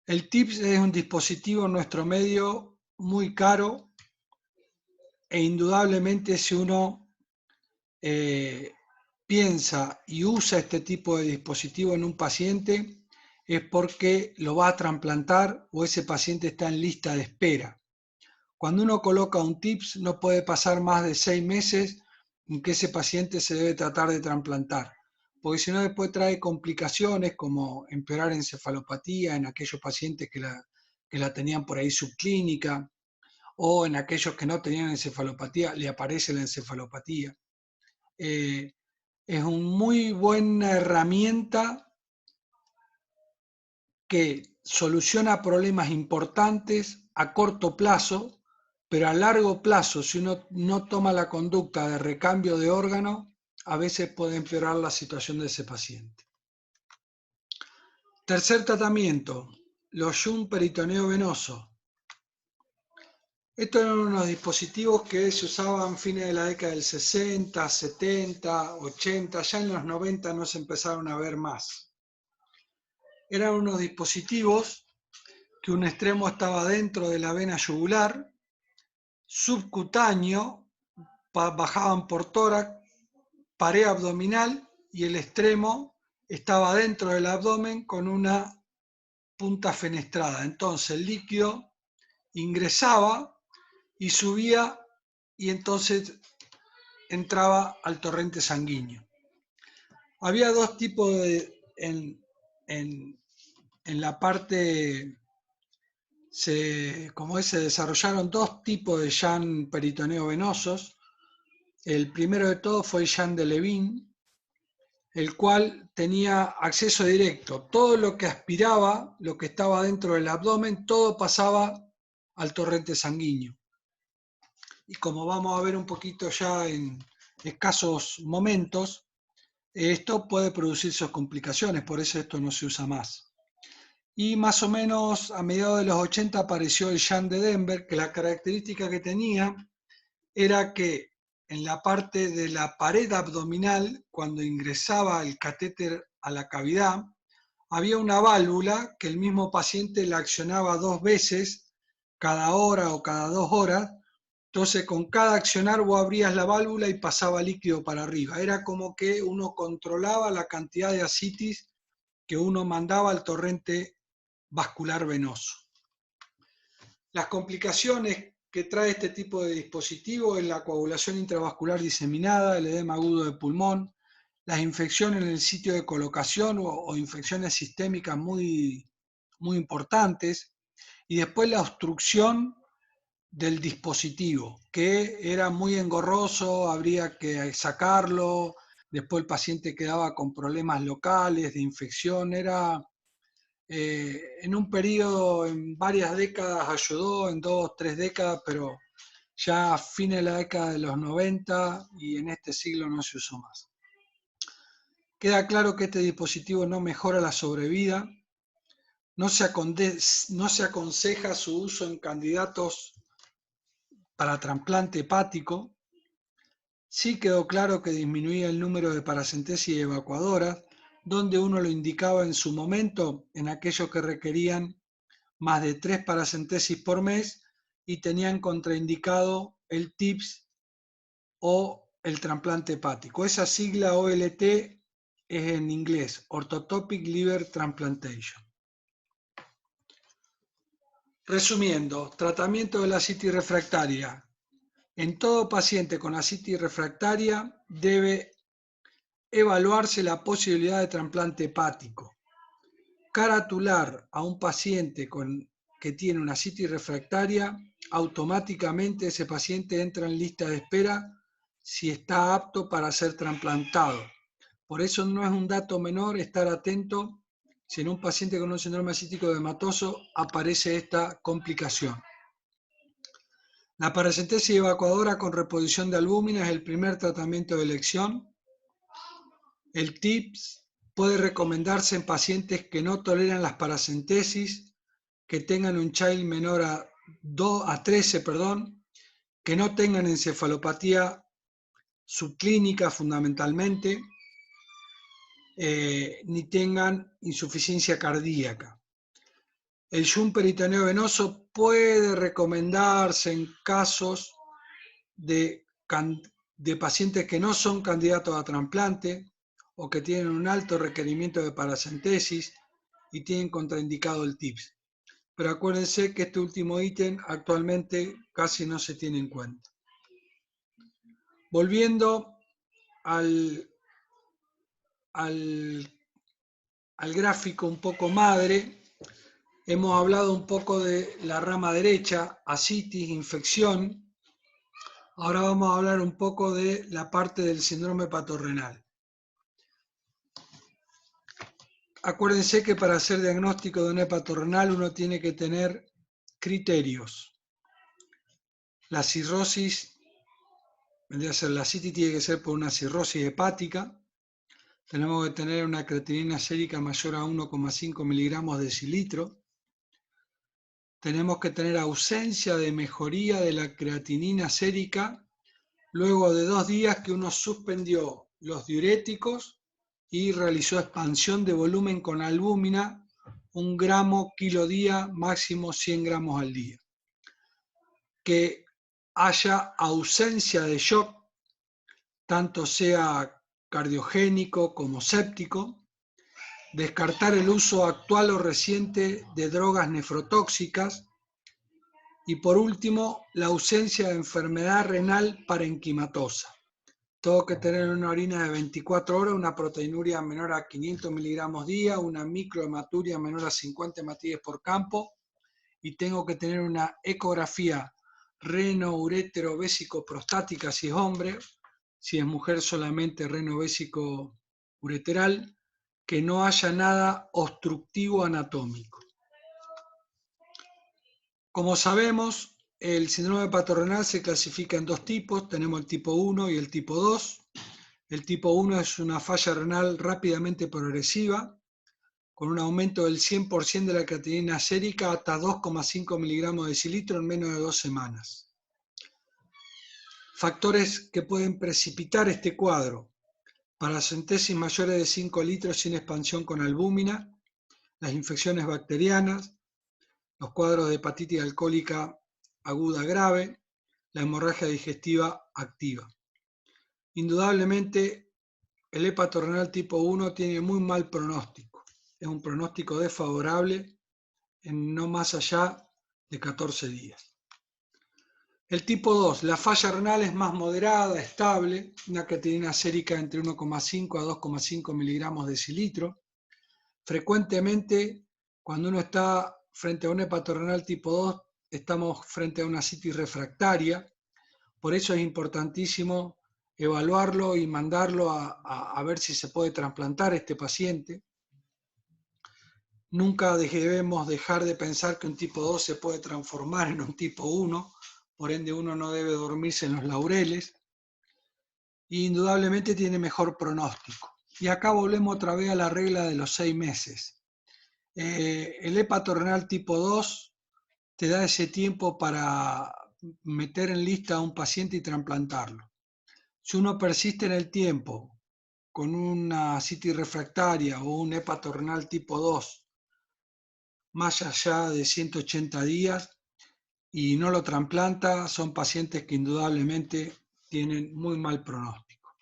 El TIPS es un dispositivo en nuestro medio muy caro e indudablemente si uno piensa y usa este tipo de dispositivo en un paciente es porque lo va a trasplantar o ese paciente está en lista de espera. Cuando uno coloca un TIPS no puede pasar más de 6 meses en que ese paciente se debe tratar de trasplantar, porque si no después trae complicaciones como empeorar encefalopatía en aquellos pacientes que la tenían por ahí subclínica o en aquellos que no tenían encefalopatía le aparece la encefalopatía. Es una muy buena herramienta que soluciona problemas importantes a corto plazo, pero a largo plazo, si uno no toma la conducta de recambio de órgano, a veces puede empeorar la situación de ese paciente. Tercer tratamiento, los shunt peritoneo venoso. Estos eran unos dispositivos que se usaban a fines de la década del 60, 70, 80, ya en los 90 no se empezaron a ver más. Eran unos dispositivos que un extremo estaba dentro de la vena yugular, subcutáneo, bajaban por tórax, pared abdominal y el extremo estaba dentro del abdomen con una punta fenestrada. Entonces el líquido ingresaba y subía y entonces entraba al torrente sanguíneo. Había dos tipos en la parte, se desarrollaron dos tipos de shunt peritoneo venosos. El primero de todos fue el shunt de Levin, el cual tenía acceso directo. Todo lo que aspiraba, lo que estaba dentro del abdomen, todo pasaba al torrente sanguíneo. Y como vamos a ver un poquito ya en escasos momentos, esto puede producir sus complicaciones, por eso esto no se usa más. Y más o menos a mediados de los 80 apareció el shunt de Denver, que la característica que tenía era que en la parte de la pared abdominal, cuando ingresaba el catéter a la cavidad, había una válvula que el mismo paciente la accionaba 2 veces cada hora o cada 2 horas. Entonces con cada accionar vos abrías la válvula y pasaba líquido para arriba. Era como que uno controlaba la cantidad de ascitis que uno mandaba al torrente vascular venoso. Las complicaciones que trae este tipo de dispositivo es la coagulación intravascular diseminada, el edema agudo de pulmón, las infecciones en el sitio de colocación o infecciones sistémicas muy, muy importantes, y después la obstrucción del dispositivo, que era muy engorroso, habría que sacarlo, después el paciente quedaba con problemas locales de infección, era en un periodo, en varias décadas ayudó, en 2, 3 décadas, pero ya a fines de la década de los 90 y en este siglo no se usó más. Queda claro que este dispositivo no mejora la sobrevida, No se aconseja su uso en candidatos para trasplante hepático. Sí quedó claro que disminuía el número de paracentesis evacuadoras, donde uno lo indicaba en su momento en aquellos que requerían más de 3 paracentesis por mes y tenían contraindicado el TIPS o el trasplante hepático. Esa sigla OLT es en inglés, Orthotopic Liver Transplantation. Resumiendo, tratamiento de la ascitis refractaria. En todo paciente con ascitis refractaria debe evaluarse la posibilidad de trasplante hepático. Caratular a un paciente que tiene una ascitis refractaria, automáticamente ese paciente entra en lista de espera si está apto para ser trasplantado. Por eso no es un dato menor estar atento si en un paciente con un síndrome ascítico edematoso aparece esta complicación. La paracentesis evacuadora con reposición de albúmina es el primer tratamiento de elección. El TIPS puede recomendarse en pacientes que no toleran las paracentesis, que tengan un child menor a 13, que no tengan encefalopatía subclínica fundamentalmente, ni tengan insuficiencia cardíaca. El shunt peritoneo venoso puede recomendarse en casos de pacientes que no son candidatos a trasplante o que tienen un alto requerimiento de paracentesis y tienen contraindicado el TIPS. Pero acuérdense que este último ítem actualmente casi no se tiene en cuenta. Volviendo al gráfico un poco madre, hemos hablado un poco de la rama derecha, ascitis, infección. Ahora vamos a hablar un poco de la parte del síndrome hepatorenal. Acuérdense que para hacer diagnóstico de un hepatorenal uno tiene que tener criterios. La cirrosis, vendría a ser la ascitis, tiene que ser por una cirrosis hepática. Tenemos que tener una creatinina sérica mayor a 1,5 miligramos decilitro. Tenemos que tener ausencia de mejoría de la creatinina sérica luego de 2 días que uno suspendió los diuréticos y realizó expansión de volumen con albúmina, 1 gramo kilo día, máximo 100 gramos al día. Que haya ausencia de shock, tanto sea cardiogénico como séptico. Descartar el uso actual o reciente de drogas nefrotóxicas. Y por último, la ausencia de enfermedad renal parenquimatosa. Tengo que tener una orina de 24 horas, una proteinuria menor a 500 miligramos día, una microhematuria menor a 50 hematíes por campo y tengo que tener una ecografía reno-urétero-vésico-prostática si es hombre, si es mujer solamente reno-vésico-ureteral, que no haya nada obstructivo anatómico. Como sabemos, el síndrome hepatorenal se clasifica en 2 tipos, tenemos el tipo 1 y el tipo 2. El tipo 1 es una falla renal rápidamente progresiva, con un aumento del 100% de la creatinina sérica hasta 2,5 miligramos de decilitro en menos de 2 semanas. Factores que pueden precipitar este cuadro: paracentesis mayores de 5 litros sin expansión con albúmina, las infecciones bacterianas, los cuadros de hepatitis alcohólica aguda grave, la hemorragia digestiva activa. Indudablemente, el hepatorenal tipo 1 tiene muy mal pronóstico. Es un pronóstico desfavorable en no más allá de 14 días. El tipo 2, la falla renal es más moderada, estable, una creatinina sérica entre 1,5 a 2,5 miligramos de decilitro. Frecuentemente, cuando uno está frente a un hepatorenal tipo 2, estamos frente a una ascitis refractaria. Por eso es importantísimo evaluarlo y mandarlo a ver si se puede trasplantar este paciente. Nunca debemos dejar de pensar que un tipo 2 se puede transformar en un tipo 1, por ende uno no debe dormirse en los laureles. Y indudablemente tiene mejor pronóstico. Y acá volvemos otra vez a la regla de los 6 meses. El hepatorrenal tipo 2 te da ese tiempo para meter en lista a un paciente y trasplantarlo. Si uno persiste en el tiempo con una citis refractaria o un hepatorrenal tipo 2 más allá de 180 días y no lo trasplanta, son pacientes que indudablemente tienen muy mal pronóstico.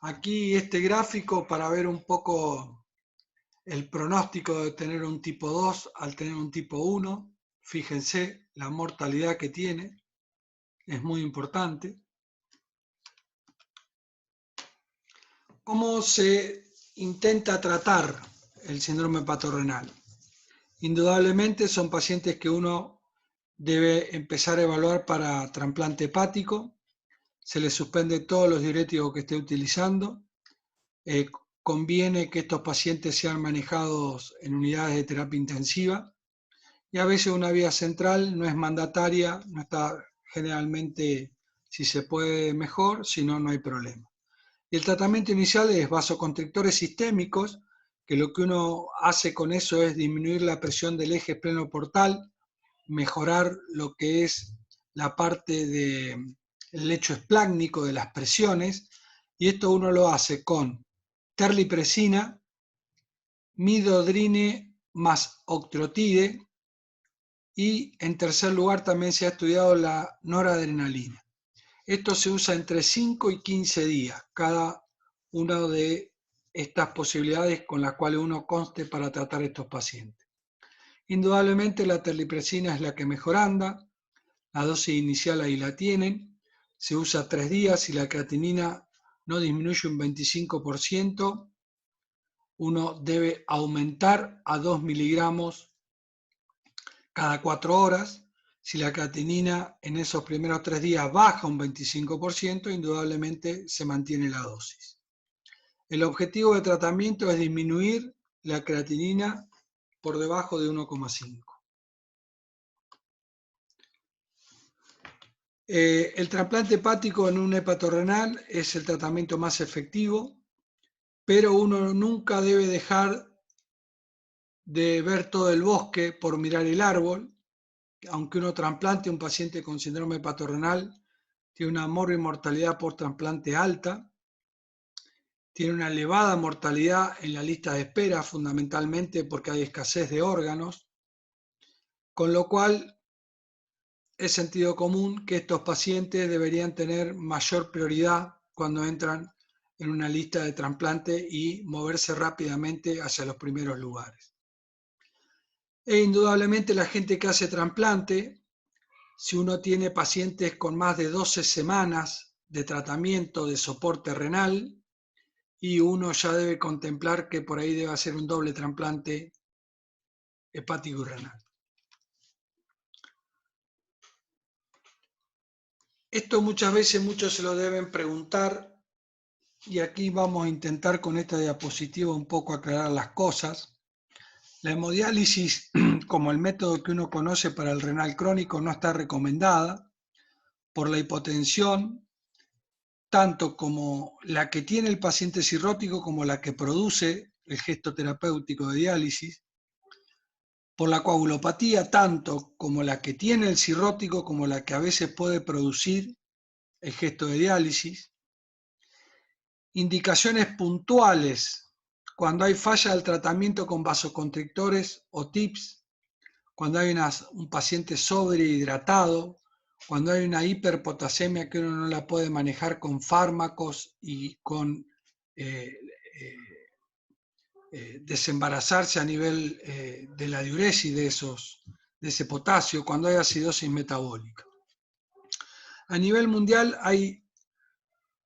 Aquí este gráfico para ver un poco el pronóstico de tener un tipo 2 al tener un tipo 1. Fíjense la mortalidad que tiene, es muy importante. ¿Cómo se intenta tratar el síndrome hepatorrenal? Indudablemente son pacientes que uno debe empezar a evaluar para trasplante hepático. Se le suspende todos los diuréticos que esté utilizando. Conviene que estos pacientes sean manejados en unidades de terapia intensiva. Y a veces una vía central no es mandataria, no está generalmente, si se puede, mejor, si no, no hay problema. Y el tratamiento inicial es vasoconstrictores sistémicos, que lo que uno hace con eso es disminuir la presión del eje esplenoportal, mejorar lo que es la parte del lecho esplácnico, de las presiones, y esto uno lo hace con terlipresina, midodrine más octrotide, y en tercer lugar también se ha estudiado la noradrenalina. Esto se usa entre 5 y 15 días, cada una de estas posibilidades con las cuales uno conste para tratar a estos pacientes. Indudablemente la terlipresina es la que mejor anda, la dosis inicial ahí la tienen, se usa 3 días y la creatinina no disminuye un 25%, uno debe aumentar a 2 miligramos cada 4 horas. Si la creatinina en esos primeros 3 días baja un 25%, indudablemente se mantiene la dosis. El objetivo de tratamiento es disminuir la creatinina por debajo de 1,5. El trasplante hepático en un hepatorrenal es el tratamiento más efectivo, pero uno nunca debe dejar de ver todo el bosque por mirar el árbol. Aunque uno trasplante a un paciente con síndrome hepatorrenal, tiene una mortalidad por trasplante alta, tiene una elevada mortalidad en la lista de espera, fundamentalmente porque hay escasez de órganos, con lo cual es sentido común que estos pacientes deberían tener mayor prioridad cuando entran en una lista de trasplante y moverse rápidamente hacia los primeros lugares. E indudablemente la gente que hace trasplante, si uno tiene pacientes con más de 12 semanas de tratamiento de soporte renal, y uno ya debe contemplar que por ahí debe hacer un doble trasplante hepático y renal. Esto muchas veces muchos se lo deben preguntar y aquí vamos a intentar con esta diapositiva un poco aclarar las cosas. La hemodiálisis, como el método que uno conoce para el renal crónico, no está recomendada por la hipotensión, tanto como la que tiene el paciente cirrótico como la que produce el gesto terapéutico de diálisis, por la coagulopatía, tanto como la que tiene el cirrótico como la que a veces puede producir el gesto de diálisis. Indicaciones puntuales cuando hay falla del tratamiento con vasoconstrictores o TIPS, cuando hay un paciente sobrehidratado, cuando hay una hiperpotasemia que uno no la puede manejar con fármacos y con desembarazarse a nivel de la diuresis de ese potasio, cuando hay acidosis metabólica. A nivel mundial hay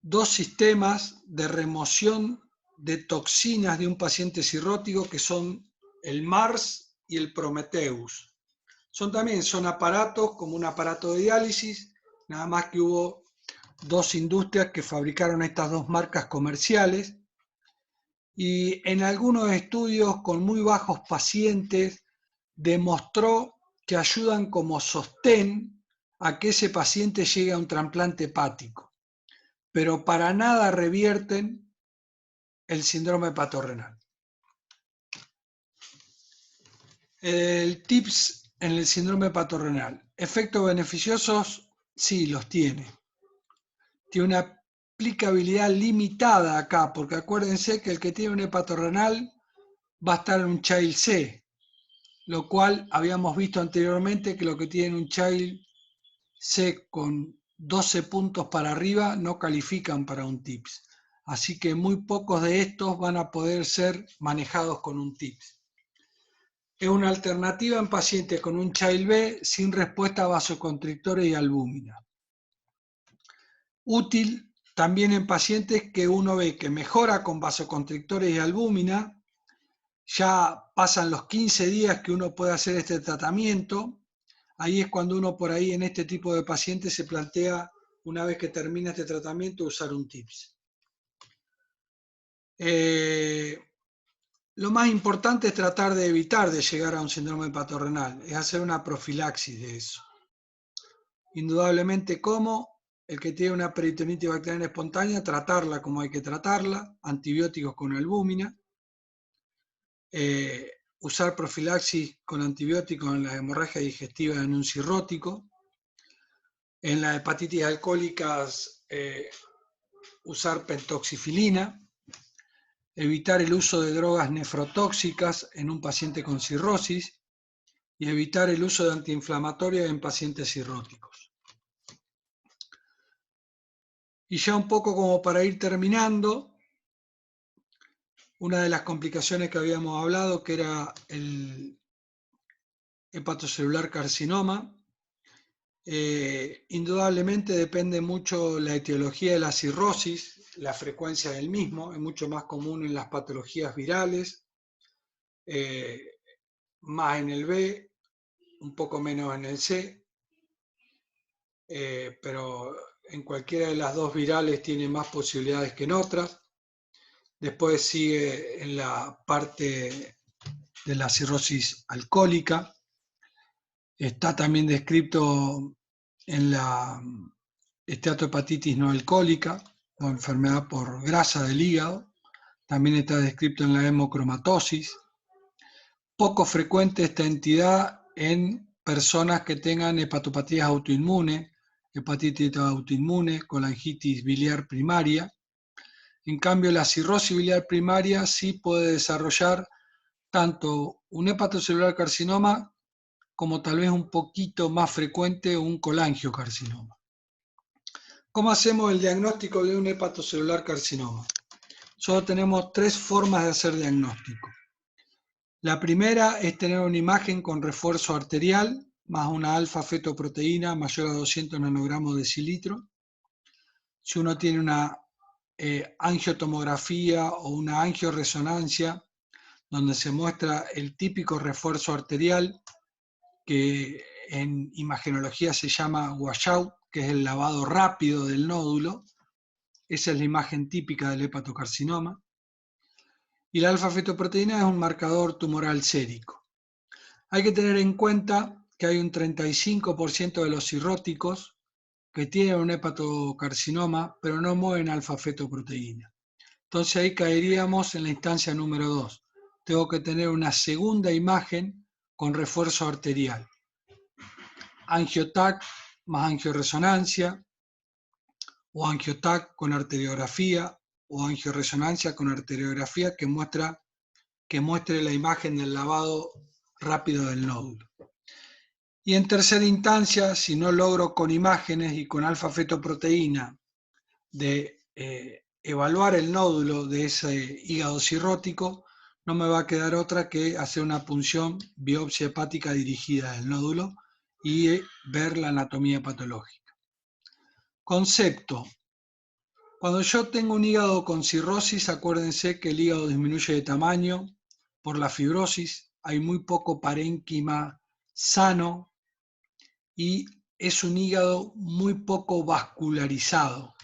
2 sistemas de remoción de toxinas de un paciente cirrótico que son el MARS y el Prometheus. Son aparatos como un aparato de diálisis, nada más que hubo 2 industrias que fabricaron estas 2 marcas comerciales y en algunos estudios con muy bajos pacientes demostró que ayudan como sostén a que ese paciente llegue a un trasplante hepático, pero para nada revierten el síndrome hepatorrenal. El tips en el síndrome hepatorenal. ¿Efectos beneficiosos? Sí, los tiene. Tiene una aplicabilidad limitada acá, porque acuérdense que el que tiene un hepatorenal va a estar en un Child C, lo cual habíamos visto anteriormente que lo que tiene un Child C con 12 puntos para arriba no califican para un TIPS. Así que muy pocos de estos van a poder ser manejados con un TIPS. Es una alternativa en pacientes con un Child B sin respuesta a vasoconstrictores y albúmina. Útil también en pacientes que uno ve que mejora con vasoconstrictores y albúmina. Ya pasan los 15 días que uno puede hacer este tratamiento. Ahí es cuando uno por ahí en este tipo de pacientes se plantea, una vez que termina este tratamiento, usar un TIPS. Lo más importante es tratar de evitar de llegar a un síndrome hepatorenal, es hacer una profilaxis de eso. Indudablemente, como el que tiene una peritonitis bacteriana espontánea, tratarla como hay que tratarla, antibióticos con albúmina, usar profilaxis con antibióticos en la hemorragia digestiva en un cirrótico, en las hepatitis alcohólicas usar pentoxifilina, evitar el uso de drogas nefrotóxicas en un paciente con cirrosis y evitar el uso de antiinflamatorios en pacientes cirróticos. Y ya un poco como para ir terminando, una de las complicaciones que habíamos hablado, que era el hepatocelular carcinoma, indudablemente depende mucho la etiología de la cirrosis, la frecuencia del mismo, es mucho más común en las patologías virales, más en el B, un poco menos en el C, pero en cualquiera de las dos virales tiene más posibilidades que en otras. Después sigue en la parte de la cirrosis alcohólica. Está también descrito en la esteatohepatitis no alcohólica o enfermedad por grasa del hígado. También está descrito en la hemocromatosis. Poco frecuente esta entidad en personas que tengan hepatopatías autoinmunes, hepatitis autoinmune, colangitis biliar primaria. En cambio, la cirrosis biliar primaria sí puede desarrollar tanto un hepatocelular carcinoma como tal vez un poquito más frecuente un colangiocarcinoma. ¿Cómo hacemos el diagnóstico de un hepatocelular carcinoma? Solo tenemos 3 formas de hacer diagnóstico. La primera es tener una imagen con refuerzo arterial más una alfa-fetoproteína mayor a 200 nanogramos de decilitro. Si uno tiene una angiotomografía o una angioresonancia donde se muestra el típico refuerzo arterial que en imagenología se llama washout, que es el lavado rápido del nódulo. Esa es la imagen típica del hepatocarcinoma. Y la alfa-fetoproteína es un marcador tumoral sérico. Hay que tener en cuenta que hay un 35% de los cirróticos que tienen un hepatocarcinoma, pero no mueven alfa-fetoproteína. Entonces ahí caeríamos en la instancia número 2. Tengo que tener una segunda imagen con refuerzo arterial. Angiotac más angioresonancia, o angiotac con arteriografía, o angioresonancia con arteriografía que muestre la imagen del lavado rápido del nódulo. Y en tercera instancia, si no logro con imágenes y con alfa-fetoproteína de evaluar el nódulo de ese hígado cirrótico, no me va a quedar otra que hacer una punción biopsia hepática dirigida del nódulo y ver la anatomía patológica. Concepto. Cuando yo tengo un hígado con cirrosis, acuérdense que el hígado disminuye de tamaño por la fibrosis, hay muy poco parénquima sano y es un hígado muy poco vascularizado.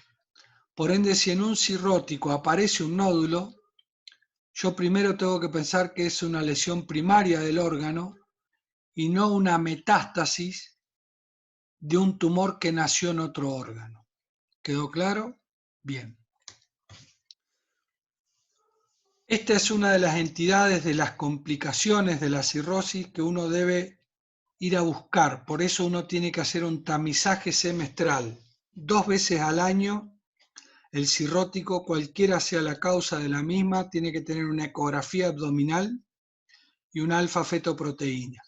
Por ende, si en un cirrótico aparece un nódulo, yo primero tengo que pensar que es una lesión primaria del órgano y no una metástasis de un tumor que nació en otro órgano. ¿Quedó claro? Bien. Esta es una de las entidades de las complicaciones de la cirrosis que uno debe ir a buscar. Por eso uno tiene que hacer un tamizaje semestral. 2 veces al año, el cirrótico, cualquiera sea la causa de la misma, tiene que tener una ecografía abdominal y una alfa-fetoproteína.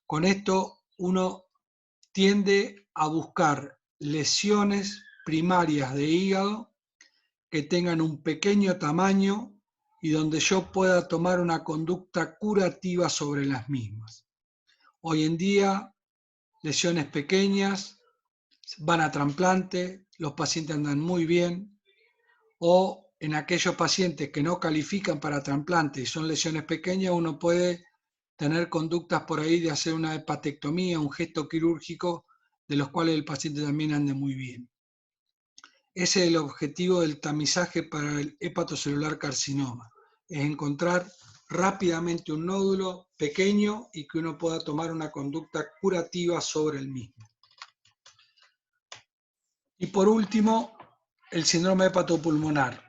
Con esto uno tiende a buscar lesiones primarias de hígado que tengan un pequeño tamaño y donde yo pueda tomar una conducta curativa sobre las mismas. Hoy en día, lesiones pequeñas van a trasplante, los pacientes andan muy bien, o en aquellos pacientes que no califican para trasplante y son lesiones pequeñas, uno puede tener conductas por ahí de hacer una hepatectomía, un gesto quirúrgico, de los cuales el paciente también ande muy bien. Ese es el objetivo del tamizaje para el hepatocelular carcinoma, es encontrar rápidamente un nódulo pequeño y que uno pueda tomar una conducta curativa sobre el mismo. Y por último, el síndrome hepatopulmonar.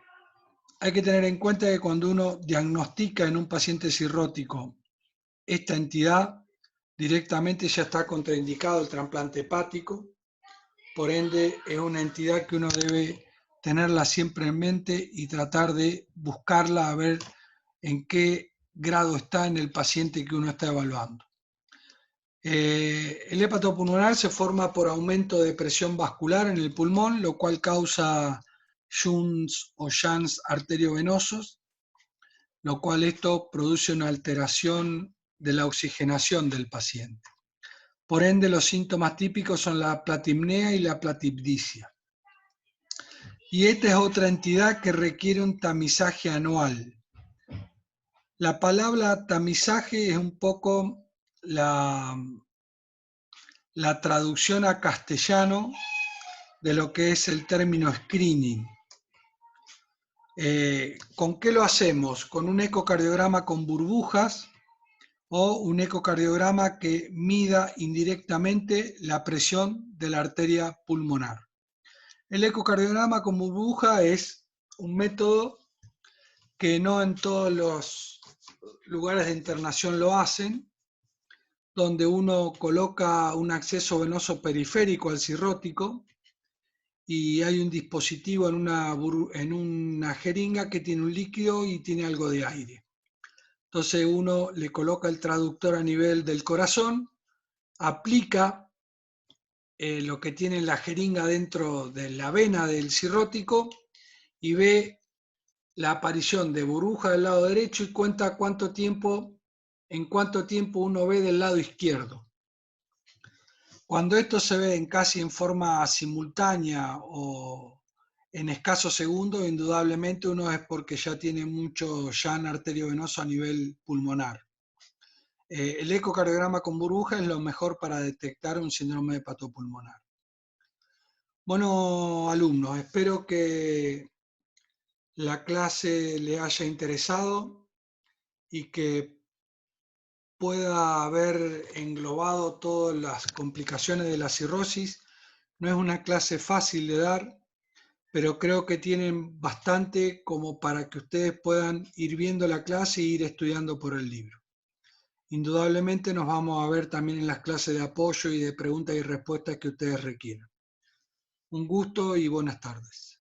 Hay que tener en cuenta que cuando uno diagnostica en un paciente cirrótico esta entidad, directamente ya está contraindicado el trasplante hepático, por ende es una entidad que uno debe tenerla siempre en mente y tratar de buscarla a ver en qué grado está en el paciente que uno está evaluando. El hepatopulmonar se forma por aumento de presión vascular en el pulmón, lo cual causa shunts o shunts arteriovenosos, lo cual esto produce una alteración de la oxigenación del paciente. Por ende, los síntomas típicos son la platipnea y la platipdisia. Y esta es otra entidad que requiere un tamizaje anual. La palabra tamizaje es un poco la traducción a castellano de lo que es el término screening. ¿Con qué lo hacemos? Con un ecocardiograma con burbujas o un ecocardiograma que mida indirectamente la presión de la arteria pulmonar. El ecocardiograma con burbuja es un método que no en todos los lugares de internación lo hacen, donde uno coloca un acceso venoso periférico al cirrótico y hay un dispositivo en una jeringa que tiene un líquido y tiene algo de aire. Entonces uno le coloca el traductor a nivel del corazón, aplica lo que tiene la jeringa dentro de la vena del cirrótico y ve la aparición de burbuja del lado derecho y cuenta en cuánto tiempo uno ve del lado izquierdo. Cuando esto se ve casi en forma simultánea o en escasos segundos, indudablemente uno es porque ya tiene mucho shunt arteriovenoso a nivel pulmonar. El ecocardiograma con burbuja es lo mejor para detectar un síndrome hepatopulmonar. Bueno, alumnos, espero que la clase le haya interesado y que pueda haber englobado todas las complicaciones de la cirrosis. No es una clase fácil de dar, pero creo que tienen bastante como para que ustedes puedan ir viendo la clase e ir estudiando por el libro. Indudablemente nos vamos a ver también en las clases de apoyo y de preguntas y respuestas que ustedes requieran. Un gusto y buenas tardes.